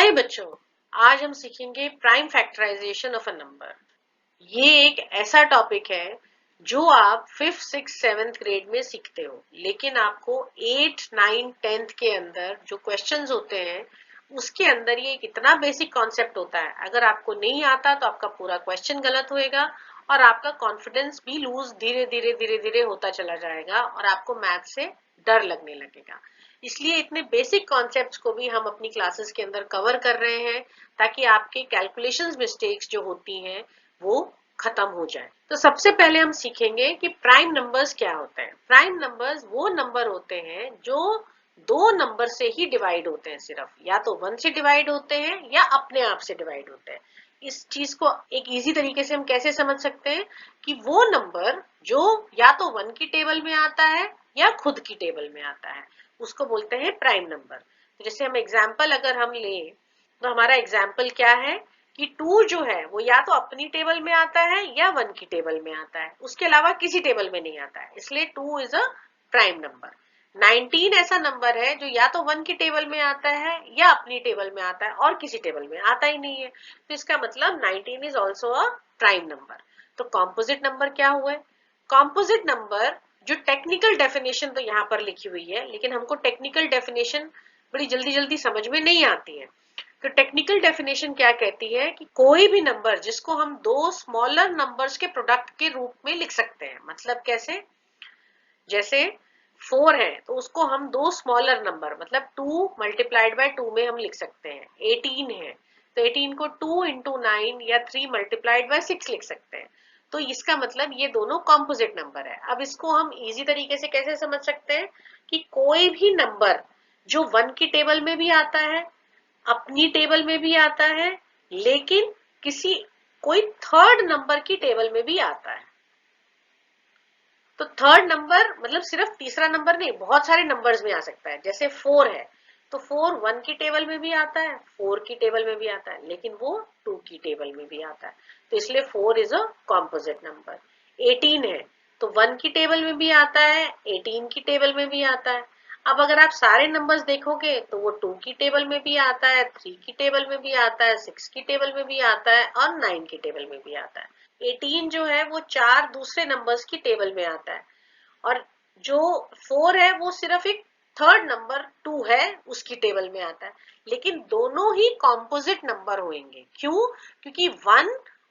हाय बच्चों, आज हम सीखेंगे prime factorization of a number. ये एक ऐसा टॉपिक है जो आप 5th 6th 7th ग्रेड में सीखते हो, लेकिन आपको 8th 9th 10th के अंदर जो क्वेश्चंस होते हैं उसके अंदर ये एक इतना बेसिक कॉन्सेप्ट होता है। अगर आपको नहीं आता तो आपका पूरा क्वेश्चन गलत होएगा और आपका कॉन्फिडेंस भी लूज धीरे धीरे धीरे धीरे होता चला जाएगा और आपको मैथ से डर लगने लगेगा। इसलिए इतने बेसिक कॉन्सेप्ट्स को भी हम अपनी क्लासेस के अंदर कवर कर रहे हैं ताकि आपके कैलकुलेशंस मिस्टेक्स जो होती हैं वो खत्म हो जाए। तो सबसे पहले हम सीखेंगे कि प्राइम नंबर्स क्या होते हैं। प्राइम नंबर्स वो नंबर होते हैं जो दो नंबर से ही डिवाइड होते हैं, सिर्फ या तो 1 से डिवाइड होते हैं या अपने आप से डिवाइड होते हैं। इस चीज को एक इजी तरीके से हम कैसे समझ सकते हैं कि वो नंबर जो या तो 1 की टेबल में आता है या खुद की टेबल में आता है उसको बोलते हैं प्राइम नंबर। तो जैसे हम एग्जाम्पल अगर हम लें तो हमारा एग्जाम्पल क्या है कि 2 जो है वो या तो अपनी टेबल में आता है या 1 की टेबल में आता है, उसके अलावा किसी टेबल में नहीं आता है, इसलिए 2 इज अ प्राइम नंबर। 19 ऐसा नंबर है जो या तो 1 की टेबल में आता है या अपनी टेबल में आता है और किसी टेबल में आता ही नहीं है, तो इसका मतलब 19 is also a prime number. तो कॉम्पोजिट नंबर क्या हुए? कॉम्पोजिट नंबर जो टेक्निकल डेफिनेशन तो यहाँ पर लिखी हुई है, लेकिन हमको टेक्निकल डेफिनेशन बड़ी जल्दी जल्दी समझ में नहीं आती है। तो टेक्निकल डेफिनेशन क्या कहती है कि कोई भी नंबर जिसको हम दो स्मॉलर नंबर्स के प्रोडक्ट के रूप में लिख सकते हैं। मतलब कैसे? जैसे 4 है तो उसको हम दो स्मॉलर नंबर मतलब 2 मल्टीप्लाइड बाय 2 में हम लिख सकते हैं। 18 है तो 18 को 2 इंटू 9 या 3 मल्टीप्लाइड बाय 6 लिख सकते हैं। तो इसका मतलब ये दोनों कॉम्पोजिट नंबर है। अब इसको हम इजी तरीके से कैसे समझ सकते हैं कि कोई भी नंबर जो 1 की टेबल में भी आता है, अपनी टेबल में भी आता है, लेकिन किसी कोई थर्ड नंबर की टेबल में भी आता है। तो थर्ड नंबर मतलब सिर्फ तीसरा नंबर नहीं, बहुत सारे नंबर्स में आ सकता है। जैसे 4 है तो 4 1 की टेबल में भी आता है, 4 की टेबल में भी आता है, लेकिन वो 2 की टेबल में भी आता है, तो इसलिए 4 इज अ कॉम्पोजिट नंबर। 18 है तो 1 की टेबल में भी आता है, 18 की टेबल में भी आता है। अब अगर आप सारे नंबर्स देखोगे तो वो 2 की टेबल में भी आता है, 3 की टेबल में भी आता है, 6 की टेबल में भी आता है और 9 की टेबल में भी आता है। 18 जो है वो 4 दूसरे नंबर्स की टेबल में आता है और जो 4 है वो सिर्फ एक थर्ड नंबर 2 है उसकी टेबल में आता है, लेकिन दोनों ही कॉम्पोजिट नंबर होंगे। क्यों? क्योंकि 1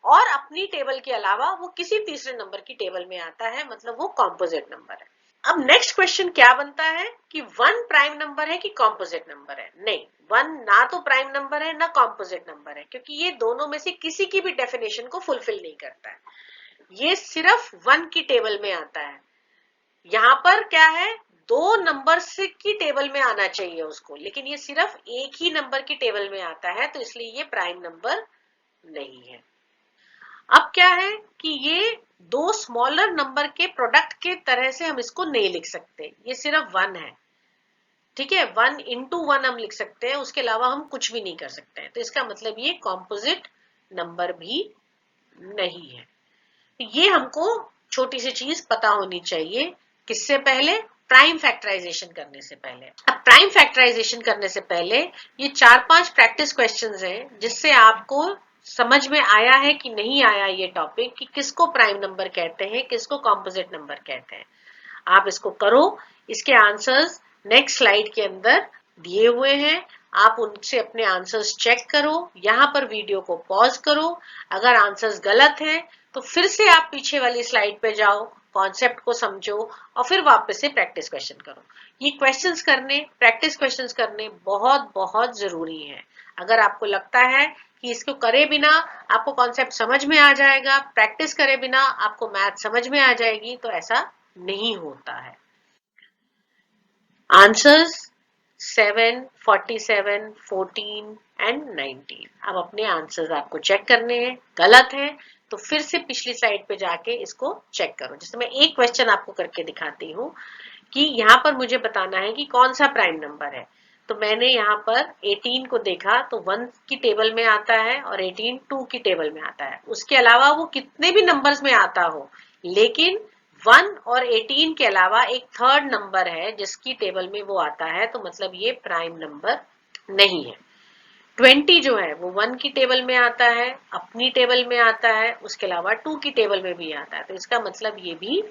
और अपनी टेबल के अलावा वो किसी तीसरे नंबर की टेबल में आता है, मतलब वो कॉम्पोजिट नंबर है। अब नेक्स्ट क्वेश्चन क्या बनता है कि 1 प्राइम नंबर है कि कॉम्पोजिट नंबर है? नहीं, 1 ना तो प्राइम नंबर है ना कॉम्पोजिट नंबर है, क्योंकि ये दोनों में से किसी की भी डेफिनेशन को फुलफिल नहीं करता है। ये सिर्फ 1 की टेबल में आता है। यहाँ पर क्या है, दो नंबर की टेबल में आना चाहिए उसको, लेकिन ये सिर्फ एक ही नंबर की टेबल में आता है, तो इसलिए ये प्राइम नंबर नहीं है। अब क्या है कि ये दो स्मॉलर नंबर के प्रोडक्ट के तरह से हम इसको नहीं लिख सकते, ये सिर्फ 1 है, ठीक है। 1 इंटू 1 हम लिख सकते हैं, उसके अलावा हम कुछ भी नहीं कर सकते हैं, तो इसका मतलब ये कॉम्पोजिट नंबर भी नहीं है। ये हमको छोटी सी चीज पता होनी चाहिए, किससे पहले? प्राइम फैक्टराइजेशन करने से पहले। अब प्राइम फैक्टराइजेशन करने से पहले ये 4-5 प्रैक्टिस क्वेश्चंस हैं जिससे आपको समझ में आया है कि नहीं आया ये टॉपिक कि किसको प्राइम नंबर कहते हैं, किसको कॉम्पोजिट नंबर कहते हैं। आप इसको करो, इसके आंसर्स नेक्स्ट स्लाइड के अंदर दिए हुए हैं, आप उनसे अपने आंसर्स चेक करो। यहाँ पर वीडियो को पॉज करो, अगर आंसर्स गलत हैं तो फिर से आप पीछे वाली स्लाइड पे जाओ, कॉन्सेप्ट को समझो और फिर वापस से प्रैक्टिस क्वेश्चन करो। ये क्वेश्चंस करने, प्रैक्टिस क्वेश्चंस करने बहुत बहुत जरूरी है। अगर आपको लगता है कि इसको करे बिना आपको कॉन्सेप्ट समझ में आ जाएगा, प्रैक्टिस करे बिना आपको मैथ समझ में आ जाएगी, तो ऐसा नहीं होता है। Answers 7, 47, 14 and 19। अब अपने आंसर्स आपको चेक करने हैं, गलत है तो फिर से पिछली स्लाइड पे जाके इसको चेक करो। जैसे मैं एक क्वेश्चन आपको करके दिखाती हूँ कि यहाँ पर मुझे बताना है कि कौन सा प्राइम नंबर है। तो मैंने यहाँ पर 18 को देखा तो 1 की टेबल में आता है और 18 2 की टेबल में आता है, उसके अलावा वो कितने भी नंबर्स में आता हो, लेकिन 1 और 18 के अलावा एक थर्ड नंबर है जिसकी टेबल में वो आता है, तो मतलब ये प्राइम नंबर नहीं है। 20 जो है वो 1 की टेबल में आता है, अपनी टेबल में आता है, उसके अलावा 2 की टेबल में भी आता है, तो इसका मतलब ये भी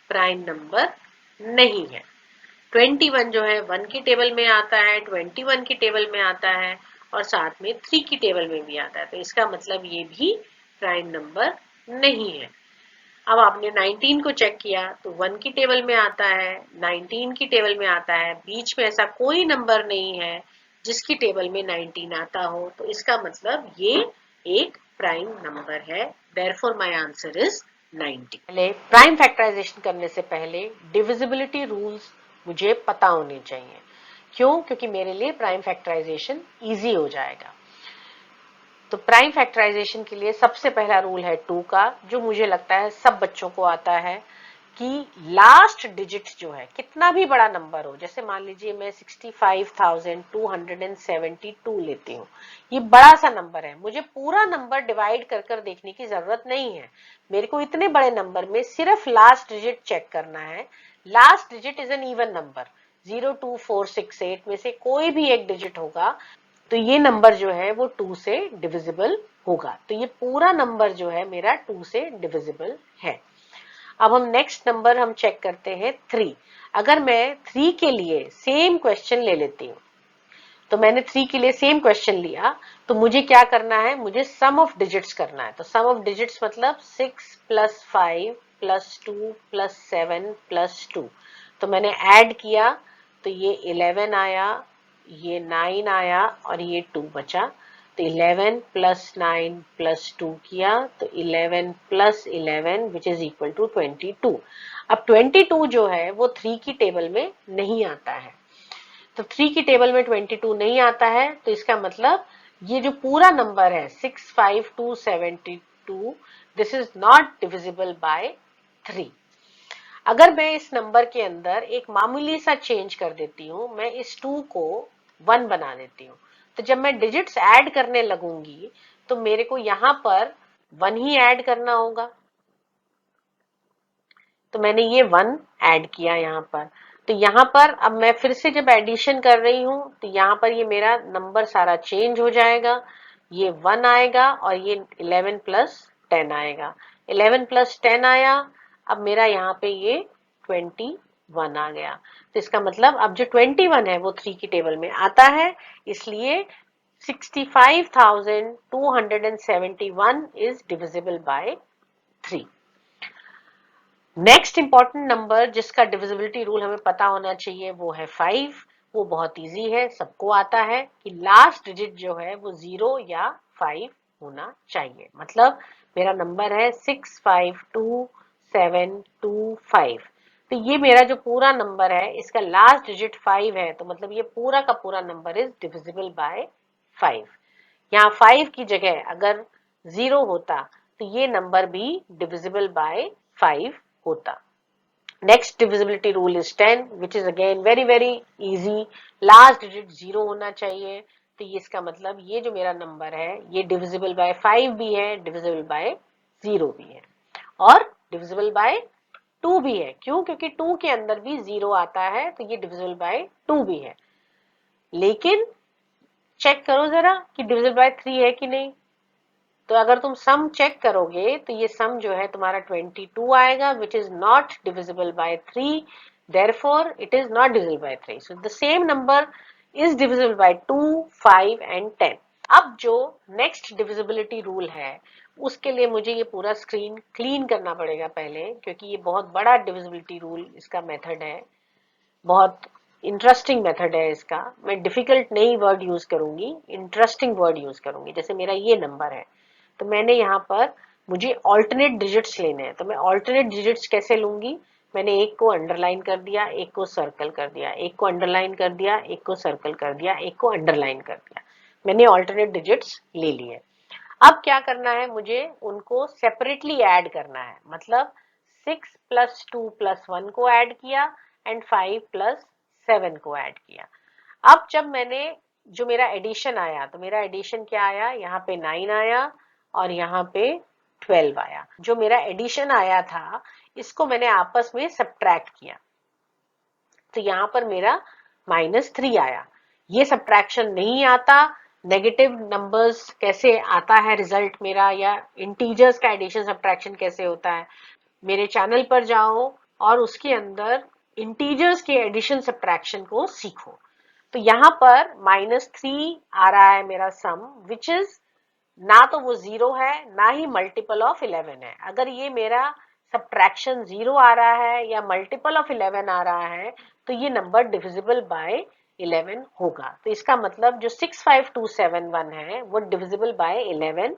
प्राइम नंबर नहीं है। 21 जो है 1 की टेबल में आता है, 21 की टेबल में आता है और साथ में 3 की टेबल में भी आता है, तो इसका मतलब ये भी प्राइम नंबर नहीं है। अब आपने 19 को चेक किया तो 1 की टेबल में आता है, 19 की टेबल में आता है, बीच में ऐसा कोई नंबर नहीं है जिसकी टेबल में 19 आता हो, तो इसका मतलब ये एक प्राइम नंबर है। Therefore my answer is 90। पहले प्राइम फैक्टराइजेशन करने से पहले डिविजिबिलिटी रूल्स मुझे पता होने चाहिए। क्यों? क्योंकि मेरे लिए प्राइम फैक्टराइजेशन इजी हो जाएगा। तो प्राइम फैक्टराइजेशन के लिए सबसे पहला रूल है 2 का, जो मुझे लगता है सब बच्चों को आता है कि लास्ट डिजिट जो है, कितना भी बड़ा नंबर हो, जैसे मान लीजिए मैं 65,272 लेती हूँ, ये बड़ा सा नंबर है, मुझे पूरा नंबर डिवाइड कर कर देखने की जरूरत नहीं है। मेरे को इतने बड़े नंबर में सिर्फ लास्ट डिजिट चेक करना है। Last digit is an even number, 0, 2, 4, 6, 8 में से कोई भी एक डिजिट होगा तो ये नंबर जो है वो 2 से डिविजिबल होगा। तो ये पूरा नंबर जो है मेरा 2 से डिविजिबल है। अब हम नेक्स्ट नंबर हम चेक करते हैं 3। अगर मैं 3 के लिए सेम क्वेश्चन ले लेती हूँ, तो मैंने 3 के लिए सेम क्वेश्चन लिया, तो मुझे क्या करना है, मुझे सम ऑफ डिजिट्स करना है। तो सम ऑफ डिजिट्स मतलब 6 + 5 + 2 + 7 + 2। तो मैंने ऐड किया तो ये 11 आया, ये 9 आया और ये 2 बचा। तो 11 + 9 + 2 किया तो 11 + 11 विच इज इक्वल टू 22। अब 22 जो है वो 3 की टेबल में नहीं आता है, तो 3 की टेबल में 22 नहीं आता है, तो इसका मतलब ये जो पूरा नंबर है 65272, this is not divisible by 3। अगर मैं इस नंबर के अंदर एक मामूली सा चेंज कर देती हूँ, मैं इस 2 को 1 बना देती हूँ, तो जब मैं डिजिट्स ऐड करने लगूंगी तो मेरे को यहां पर 1 ही ऐड करना होगा। तो मैंने ये 1 ऐड किया यहाँ पर, तो यहाँ पर अब मैं फिर से जब एडिशन कर रही हूँ तो यहाँ पर ये मेरा नंबर सारा चेंज हो जाएगा, ये 1 आएगा और ये 11 + 10 आएगा। 11 + 10 आया, अब मेरा यहाँ पे ये 21 आ गया। तो इसका मतलब अब जो 21 है वो 3 की टेबल में आता है, इसलिए 65,271 is divisible by 3। Next important number जिसका डिविजिबिलिटी रूल हमें पता होना चाहिए वो है 5। वो बहुत इजी है, सबको आता है कि लास्ट डिजिट जो है वो 0 या 5 होना चाहिए। मतलब मेरा नंबर है 652725, तो ये मेरा जो पूरा नंबर है इसका लास्ट डिजिट 5 है, तो मतलब ये पूरा का पूरा नंबर इज डिविजिबल बाय 5। यहाँ 5 की जगह अगर 0 होता तो ये नंबर भी डिविजिबल बाय 5 होता। Next divisibility rule is 10 which is again very very easy. Last digit 0 होना चाहिए, तो ये इसका मतलब ये जो मेरा नंबर है ये डिविजिबल बाय 5 भी है, डिविजिबल बाय 0 भी है और डिविजिबल बाय 2 भी है। क्यों? क्योंकि 2 के अंदर भी 0 आता है, तो ये डिविजिबल बाय 2 भी है। लेकिन चेक करो जरा कि डिविजिबल बाय 3 है कि नहीं। तो अगर तुम सम चेक करोगे तो ये सम जो है तुम्हारा 22 आएगा which is not divisible by 3, therefore it is not divisible by 3। So the same number is divisible by 2, 5 and 10। अब जो नेक्स्ट डिविजिबिलिटी रूल है उसके लिए मुझे ये पूरा स्क्रीन क्लीन करना पड़ेगा पहले, क्योंकि ये बहुत बड़ा डिविजिबिलिटी रूल इसका मेथड है, बहुत इंटरेस्टिंग मेथड है इसका। मैं डिफिकल्ट नई वर्ड यूज करूंगी, इंटरेस्टिंग वर्ड यूज करूंगी। जैसे मेरा ये नंबर है तो मैंने यहाँ पर मुझे ऑल्टरनेट डिजिट्स लेने हैं, तो मैं ऑल्टरनेट डिजिट्स कैसे लूंगी, मैंने एक को अंडरलाइन कर दिया, एक को सर्कल कर दिया, एक को अंडरलाइन कर दिया, एक को सर्कल कर दिया, एक को अंडरलाइन कर दिया, मैंने ऑल्टरनेट डिजिट्स ले लिए। अब क्या करना है, मुझे उनको सेपरेटली ऐड करना है। मतलब 6 + 2 + 1 को ऐड किया एंड 5 + 7 को ऐड किया। अब जब मैंने जो मेरा एडिशन आया, तो मेरा एडिशन क्या आया, यहाँ पे 9 आया और यहाँ पे 12 आया। जो मेरा एडिशन आया था इसको मैंने आपस में सब्ट्रैक्ट किया, तो यहाँ पर मेरा -3 आया। ये सब्ट्रैक्शन नहीं आता नेगेटिव नंबर्स कैसे आता है रिजल्ट मेरा, या इंटीजर्स का एडिशन सब्ट्रैक्शन कैसे होता है, मेरे चैनल पर जाओ और उसके अंदर इंटीजर्स के एडिशन सब्ट्रैक्शन को सीखो। तो यहाँ पर -3 आ रहा है मेरा सम, विच इज ना तो वो 0 है ना ही मल्टीपल ऑफ 11 है। अगर ये मेरा सब्ट्रैक्शन 0 आ रहा है या मल्टीपल ऑफ 11 आ रहा है तो ये नंबर डिविजिबल बाय 11 होगा। तो इसका मतलब जो 65271 है वो डिविजिबल बाय 11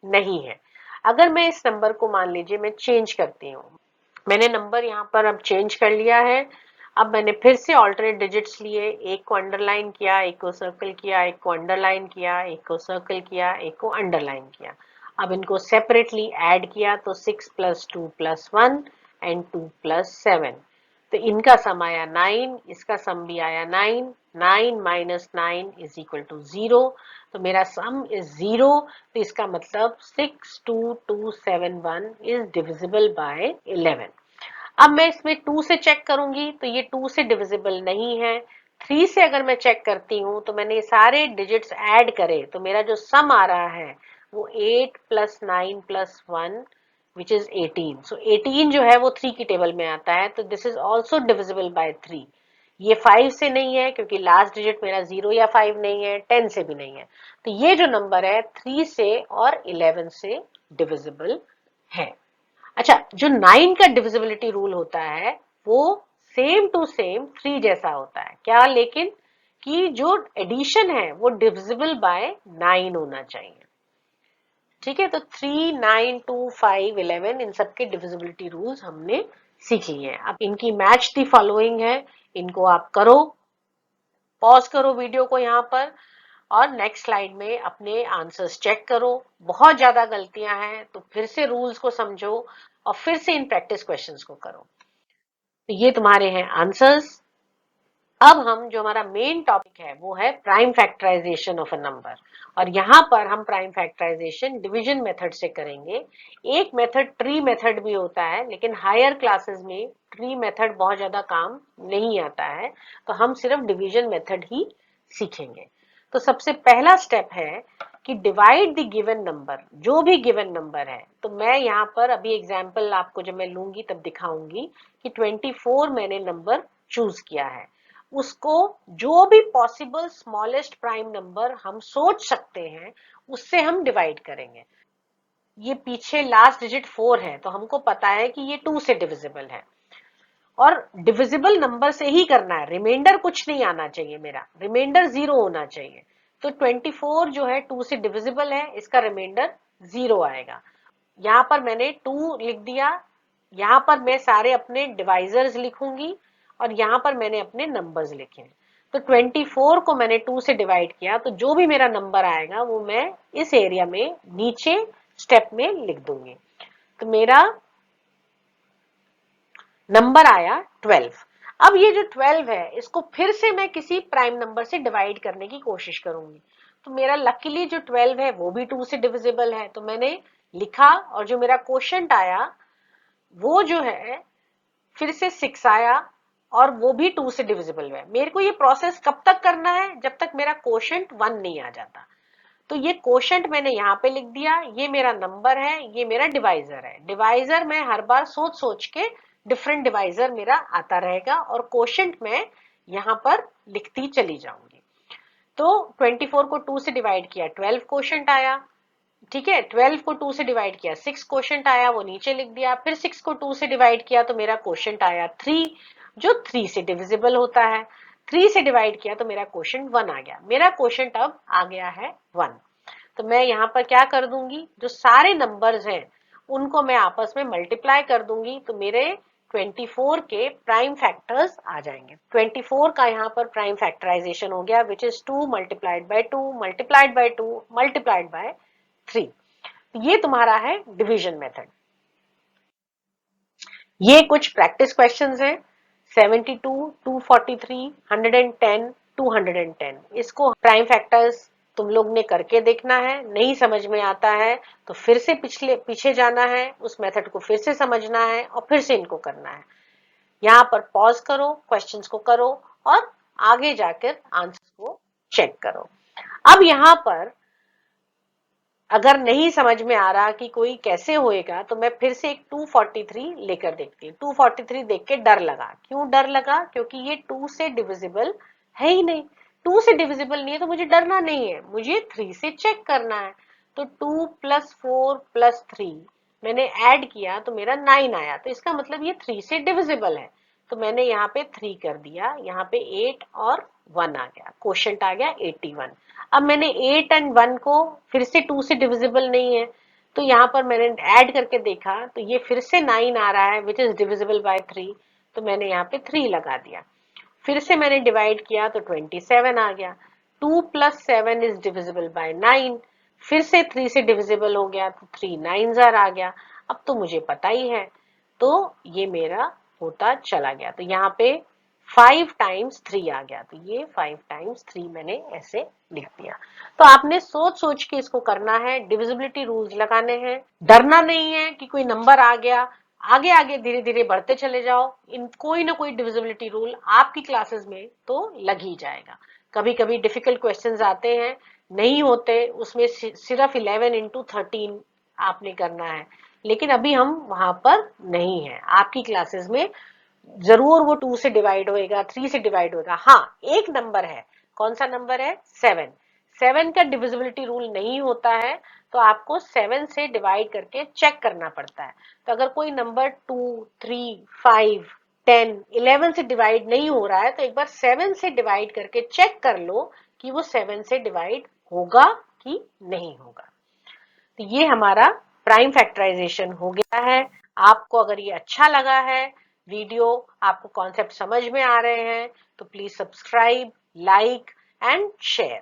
नहीं है। अगर मैं इस नंबर को मान लीजिए मैं चेंज करती हूँ, मैंने नंबर यहाँ पर अब चेंज कर लिया है। अब मैंने फिर से ऑल्टरनेट डिजिट्स लिए, एक को अंडरलाइन किया, एक को सर्कल किया, एक को अंडरलाइन किया, एक को सर्कल किया, एक को अंडरलाइन किया। अब इनको सेपरेटली ऐड किया तो 6 + 2 + 1 एंड 2 + 7, तो इनका सम आया 9, इसका सम भी आया 9। 9 - 9 = 0, तो मेरा सम इज 0। तो इसका मतलब 62271 इज डिविजिबल बाय 11। अब मैं इसमें 2 से चेक करूंगी तो ये 2 से डिविजिबल नहीं है। 3 से अगर मैं चेक करती हूँ तो मैंने ये सारे डिजिट्स ऐड करे तो मेरा जो सम आ रहा है वो 8 + 9 + 1 विच इज 18। सो 18 जो है वो 3 की टेबल में आता है, तो this is also divisible by 3। ये 5 से नहीं है क्योंकि लास्ट डिजिट मेरा 0 या 5 नहीं है, 10 से भी नहीं है। तो ये जो नंबर है 3 से और 11 से डिविजिबल है। अच्छा, जो 9 का डिविजिबिलिटी रूल होता है वो सेम टू सेम 3 जैसा होता है। क्या? लेकिन कि जो एडिशन है वो डिविजिबल बाय 9 होना चाहिए। ठीक है, तो 3, 9, 2, 5, 11 इन सबके डिविजिबिलिटी रूल्स हमने सीख लिए हैं। अब इनकी मैच दी फॉलोइंग है, इनको आप करो, पॉज करो वीडियो को यहाँ पर और नेक्स्ट स्लाइड में अपने आंसर्स चेक करो। बहुत ज्यादा गलतियां हैं तो फिर से रूल्स को समझो और फिर से इन प्रैक्टिस क्वेश्चंस को करो। तो ये तुम्हारे हैं आंसर्स। अब हम जो हमारा मेन टॉपिक है वो है prime factorization of a number, और यहाँ पर हम प्राइम फैक्टराइजेशन डिवीजन मेथड से करेंगे। एक मेथड ट्री मेथड भी होता है, लेकिन हायर क्लासेस में ट्री मेथड बहुत ज्यादा काम नहीं आता है, तो हम सिर्फ डिवीजन मेथड ही सीखेंगे। तो सबसे पहला स्टेप है कि डिवाइड द गिवन नंबर, जो भी गिवन नंबर है। तो मैं यहाँ पर अभी एग्जाम्पल आपको जब मैं लूंगी तब दिखाऊंगी कि 24 मैंने नंबर चूज किया है, उसको जो भी पॉसिबल स्मॉलेस्ट प्राइम नंबर हम सोच सकते हैं उससे हम डिवाइड करेंगे। ये पीछे लास्ट डिजिट 4 है तो हमको पता है कि ये 2 से डिविजिबल है, और डिविजिबल नंबर से ही करना है, रिमाइंडर कुछ नहीं आना चाहिए, मेरा रिमाइंडर 0 होना चाहिए। तो 24 जो है 2 से डिविजिबल है, इसका रिमाइंडर 0 आएगा। यहाँ पर मैंने 2 लिख दिया, यहाँ पर मैं सारे अपने डिवाइजर्स लिखूंगी और यहाँ पर मैंने अपने नंबर्स लिखे। तो 24 को मैंने 2 से डिवाइड किया तो जो भी मेरा नंबर आएगा वो मैं इस एरिया में नीचे स्टेप में लिख दूंगी। तो मेरा नंबर आया 12। अब ये जो 12 है इसको फिर से मैं किसी प्राइम नंबर से डिवाइड करने की कोशिश करूंगी। तो मेरा लकीली जो 12 है वो भी 2 से डिविजिबल है, तो मैंने लिखा और जो मेरा क्वोशंट आया वो जो है फिर से 6 आया और वो भी 2 से डिविजिबल है। मेरे को ये प्रोसेस कब तक करना है? जब तक मेरा क्वोशंट 1 नहीं आ जाता। तो ये क्वोशंट मैंने यहाँ पे लिख दिया, ये मेरा नंबर है, ये मेरा डिवाइजर है। डिवाइजर मैं हर बार सोच सोच के डिफरेंट डिवाइजर मेरा आता रहेगा और क्वोशंट मैं यहाँ पर लिखती चली जाऊंगी। तो 24 को 2 से डिवाइड किया 12 क्वोशंट आया। ठीक है, 12 को 2 से डिवाइड किया 6 क्वोशंट आया, वो नीचे लिख दिया। फिर 6 को 2 से डिवाइड किया तो मेरा क्वोशंट आया 3, जो 3 से डिविजिबल होता है। 3 से डिवाइड किया तो मेरा क्वोशंट 1 आ गया। मेरा क्वोशंट अब आ गया है 1। तो मैं यहाँ पर क्या कर दूंगी, जो सारे नंबर्स हैं उनको मैं आपस में मल्टीप्लाई कर दूंगी तो मेरे 24 के प्राइम फैक्टर्स आ जाएंगे। 24 का यहाँ पर प्राइम फैक्टराइजेशन हो गया, विच इज 2 × 2 × 2 × 3। ये तुम्हारा है डिवीजन मेथड। ये कुछ प्रैक्टिस क्वेश्चंस हैं। 72, 243, 110, 210, इसको प्राइम फैक्टर्स तुम लोग ने करके देखना है। नहीं समझ में आता है तो फिर से पीछे जाना है, उस मेथड को फिर से समझना है और फिर से इनको करना है। यहाँ पर पॉज करो, क्वेश्चंस को करो और आगे जाकर आंसर को चेक करो। अब यहाँ पर अगर नहीं समझ में आ रहा कि कोई कैसे होएगा तो मैं फिर से एक 243 लेकर देखती हूँ। 243 देख के डर लगा। क्यों डर लगा? क्योंकि ये 2 से डिविजिबल है ही नहीं। 2 से डिविजिबल नहीं है तो मुझे डरना नहीं है, मुझे 3 से चेक करना है। तो 2 + 4 + 3 मैंने ऐड किया तो मेरा 9 आया, तो इसका मतलब ये 3 से डिविजिबल है। तो मैंने यहाँ पे 3 कर दिया, यहाँ पे 8 और 1 आ गया, क्वोशिएंट आ गया 81। अब मैंने 8 और 1 को फिर से 2 से डिविजिबल नहीं है, तो यहाँ पर मैंने ऐड करके देखा तो ये फिर से 9 आ रहा है विच इज डिविजिबल बाय 3, तो मैंने यहाँ पे 3 लगा दिया। फिर से मैंने डिवाइड किया तो 27 आ गया। 2 + 7 इज डिविजिबल बाय 9, फिर से 3 से डिविजिबल हो गया तो 3 9s आ गया। अब तो मुझे पता ही है, तो ये मेरा होता चला गया। तो यहाँ पे 5 × 3 आ गया, तो ये 5 × 3 मैंने ऐसे लिख दिया। तो आपने सोच सोच के इसको करना है, डिविजिबिलिटी रूल्स लगाने हैं, डरना नहीं है कि कोई नंबर आ गया, आगे आगे धीरे धीरे बढ़ते चले जाओ। इन कोई ना कोई डिविजिबिलिटी रूल आपकी क्लासेस में तो लग ही जाएगा। कभी कभी डिफिकल्ट क्वेश्चंस आते हैं, नहीं होते, उसमें सिर्फ 11 × 13 आपने करना है, लेकिन अभी हम वहां पर नहीं है। आपकी क्लासेस में जरूर वो 2 से डिवाइड होएगा, 3 से डिवाइड होगा। हाँ, एक नंबर है, कौन सा नंबर है? 7। 7 का डिविजिबिलिटी रूल नहीं होता है, तो आपको 7 से डिवाइड करके चेक करना पड़ता है। तो अगर कोई नंबर 2, 3, 5, 10, 11 से डिवाइड नहीं हो रहा है तो एक बार 7 से डिवाइड करके चेक कर लो कि वो 7 से डिवाइड होगा कि नहीं होगा। तो ये हमारा प्राइम फैक्टराइजेशन हो गया है। आपको अगर ये अच्छा लगा है वीडियो, आपको कॉन्सेप्ट समझ में आ रहे हैं, तो please subscribe, like and share.